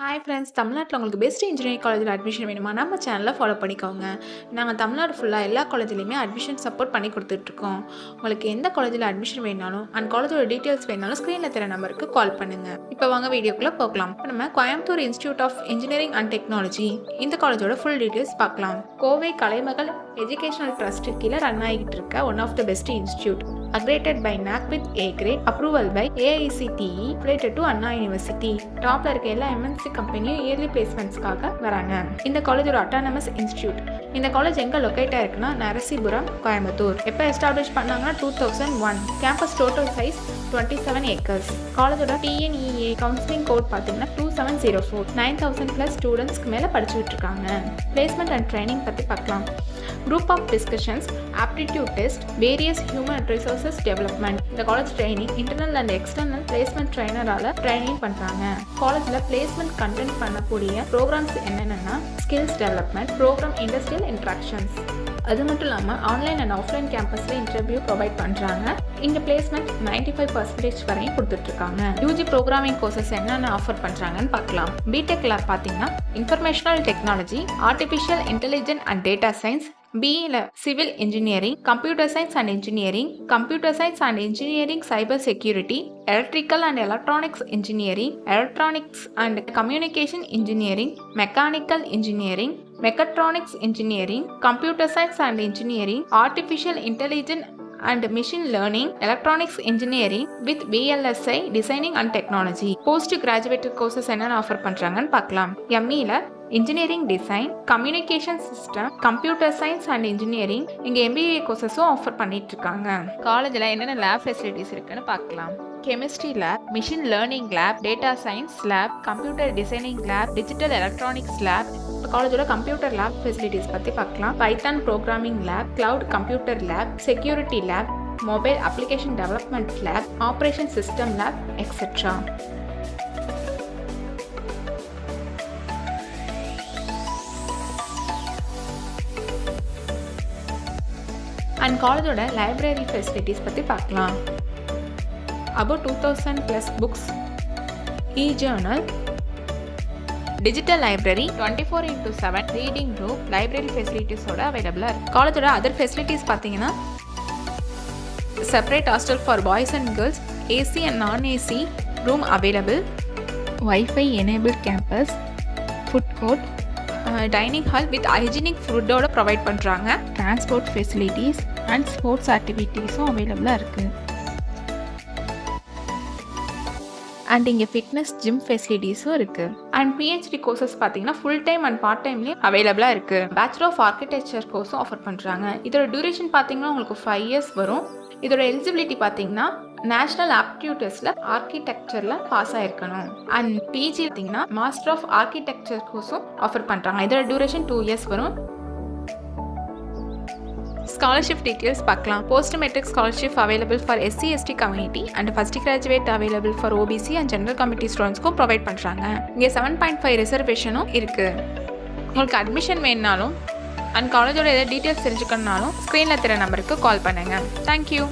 Hi friends, தமிழ்நாட்டில் உங்களுக்கு best engineering காலேஜில் அட்மிஷன் வேணுமா? நம்ம சேனலை ஃபாலோ பண்ணிக்கோங்க. நாங்கள் தமிழ்நாடு ஃபுல்லாக எல்லா காலேஜ்லையுமே அட்மிஷன் சப்போர்ட் பண்ணி கொடுத்துட்ருக்கோம். உங்களுக்கு எந்த காலேஜில் அட்மிஷன் வேணாலும் அண்ட் காலேஜோட டீட்டெயில்ஸ் வேணாலும் ஸ்க்ரீனில் தெரிய நம்பருக்கு கால் பண்ணுங்கள். இப்போ வாங்க வீடியோக்குள்ளே போகலாம். இப்போ நம்ம Coimbatore Institute of Engineering and Technology இந்த காலேஜோட ஃபுல் டீட்டெயில்ஸ் பார்க்கலாம். கோவை கலைமகள் எஜுகேஷனல் ட்ரஸ்ட் கீழே ரன் ஆகிட்டு இருக்க one of the best institute. Accredited by NAC with A grade, approval by AICTE, affiliated to Anna University. டாப்ல இருக்க எல்லா MNC கம்பெனியும் இயர்லி பிளேஸ்மெண்ட்ஸ்க்காக வராங்க. இந்த காலேஜ் ஒரு அட்டானமஸ் இன்ஸ்டியூட். இந்த காலேஜ் எங்க லொகேட் ஆயிருக்குன்னா நரசிபுரம், கோயம்புத்தூர். எப்போ எஸ்டாப்ளிஷ் பண்ணாங்கன்னா 2001. Campus total size 27 acres. காலேஜோட TNEA கவுன்சிலிங் கோட் பார்த்தீங்கன்னா 2704. 9000+ ஸ்டூடெண்ட்ஸ்க்கு மேலே படிச்சுட்டு இருக்காங்க. பிளேஸ்மெண்ட் அண்ட் ட்ரைனிங் பற்றி பார்க்கலாம். Group of discussions, aptitude test, various human resources development. இந்த college training internal and external placement ட்ரைனரால ட்ரைனிங் பண்றாங்க. காலேஜ்ல பிளேஸ்மெண்ட் கண்டென்ட் பண்ணக்கூடிய ப்ரோக்ராம்ஸ் என்னென்னா skills development, programme industrial interactions. அது மட்டும் இல்லாமல் ஆன்லைன் அண்ட் ஆஃப்லைன் கேம்பஸில் இன்டர்வியூ ப்ரொவைட் பண்ணுறாங்க. இந்த பிளேஸ்மெண்ட் 95% வரையும் கொடுத்துட்ருக்காங்க. யூஜி ப்ரோக்ராமிங் கோர்சஸ் என்னென்ன ஆஃபர் பண்ணுறாங்கன்னு பார்க்கலாம். பிடெக் லேப் பார்த்தீங்கன்னா informational technology, artificial intelligence and data science. பிஇல civil engineering, computer science and engineering, computer science and engineering cyber security, electrical and electronics engineering, electronics and communication engineering, mechanical engineering, mechatronics engineering, computer science and engineering, artificial intelligence and machine learning, electronics engineering with VLSI designing and technology. Post graduate courses என்னென்ன offer பண்ணுறாங்கன்னு பார்க்கலாம். எம்இல engineering design, communication system, computer science and engineering. இங்கே MBA கோர்சஸும் offer பண்ணிட்டு இருக்காங்க. காலேஜில் என்னென்ன லேப் ஃபெசிலிட்டிஸ் இருக்குன்னு பார்க்கலாம். Chemistry lab, machine learning lab, data science lab, computer designing lab, digital electronics lab. காலேஜோட கம்ப்யூட்டர் லேப் ஃபெசிலிட்டிஸ் பற்றி பார்க்கலாம். Python programming lab, cloud computer lab, security lab, mobile application development lab, operation system lab, etcetera. And காலேஜோட library facilities பற்றி பார்க்கலாம். about 2000+ books, journal, digital library, 24/7 reading room, library ஃபெசிலிட்டிஸோட அவைலபிளாக இருக்குது. காலேஜோட அதர் ஃபெசிலிட்டிஸ் பார்த்தீங்கன்னா separate hostel for boys and girls, AC and non AC room available, wifi enable campus, food court, dining hall with hygienic ஃபுட்டோட provide பண்ணுறாங்க. Transport facilities and sports ஆக்டிவிட்டீஸும் அவைலபிளாக இருக்குது. அண்ட் இங்கே ஃபிட்னஸ் ஜிம் ஃபெசிலிட்டிஸும் இருக்குது. And PhD courses பார்த்தீங்கன்னா full time and part டைம்லேயும் அவைலபிளாக இருக்குது. பேச்சுலர் ஆஃப் ஆர்கிடெக்சர் கோர்ஸும் ஆஃபர் பண்ணுறாங்க. இதோட டியூரேஷன் பார்த்தீங்கன்னா உங்களுக்கு 5 years வரும். இதோட எலிஜிபிலிட்டி பார்த்தீங்கன்னா நேஷனல் ஆப்டிடியூட் டெஸ்ட்டில் ஆர்கிடெக்சரில் பாஸ் ஆகிருக்கணும். அண்ட் பிஜி பார்த்தீங்கன்னா மாஸ்டர் ஆஃப் ஆர்கிடெக்சர் கோர்ஸும் ஆஃபர் பண்ணுறாங்க. இதோட டியூரேஷன் 2 years வரும். ஸ்காலர்ஷிப் டீட்டெயில்ஸ் பார்க்கலாம். Post matric scholarship available for SC ST community and first graduate available for OBC and general committee ஸ்டூடெண்ட்ஸ்க்கும் ப்ரொவைட் பண்ணுறாங்க. இங்கே 7.5 ரிசர்வேஷனும் இருக்குது. உங்களுக்கு அட்மிஷன் வேணுனாலும் அண்ட் காலேஜோட எதாவது டீட்டெயில்ஸ் தெரிஞ்சுக்கணுனாலும் ஸ்க்ரீனில் தெரிய நம்பருக்கு கால் பண்ணுங்கள். தேங்க்யூ.